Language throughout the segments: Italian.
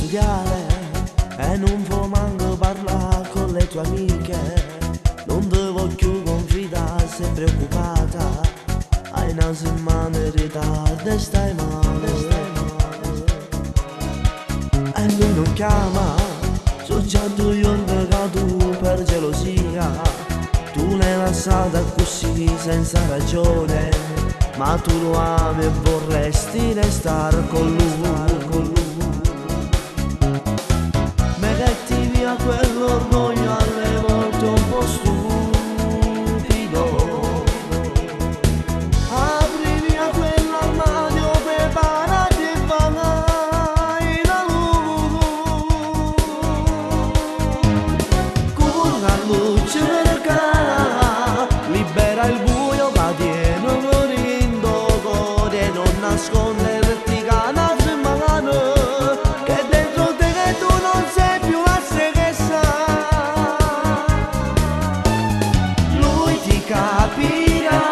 studiare e non può manco parlare con le tue amiche. Non ti voglio confidare, sei preoccupata. Hai una settimana in ritardo e stai male. E lui non chiama, so già 2 giorni che tu per gelosia tu l'hai lasciata così senza ragione, ma tu lo ami e vorresti restare con lui. Metti via quell'orgoglio alle volte un po' stupido, apri via quell'armadio, preparati e vai da lui. Con la luce del cara, libera il buio che tiene morendo cuore, non nasconderti che una settimana che dentro te che tu non sei più la stessa. Lui ti capirà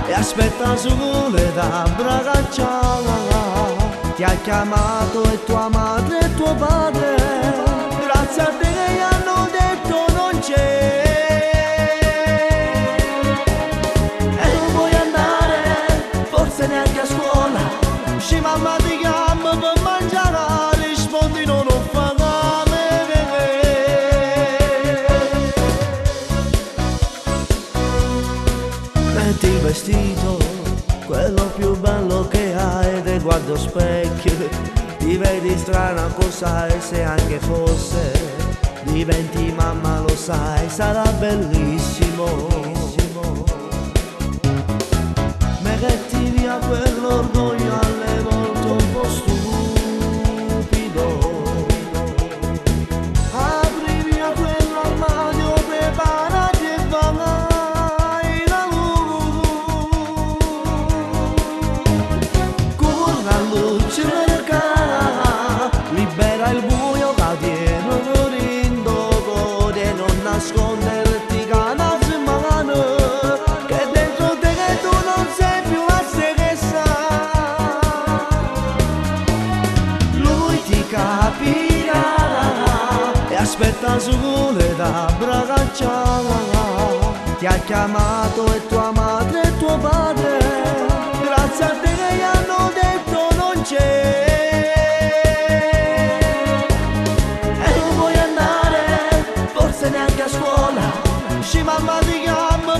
e aspetta sole da bracciare. Ti ha chiamato e tua madre e tuo padre, grazie a te che gli hanno detto non c'è. E non vuoi andare, forse neanche a scuola. Sci mamma ti chiama per mangiare, rispondi non ho fame. Metti il vestito, quello più bello che hai, te guardo specchio, ti vedi strana cosa e se anche fosse diventi mamma, lo sai, sarà bellissimo. Metti via quell'orgoglio alle volte un po' stupido, apri via quell'armadio, preparati e vai da lui. Con la luce del cara, libera il buio che tiene morendo cuore, non nasconderti che una settimana che dentro te che tu non sei più la stessa. Lui ti capirà e aspetta sole da bracciare. Ti ha chiamato e tua madre e tuo padre, grazie a te che gli hanno detto non c'è. E non vuoi andare, forse neanche a scuola. Sci mamma ti chiama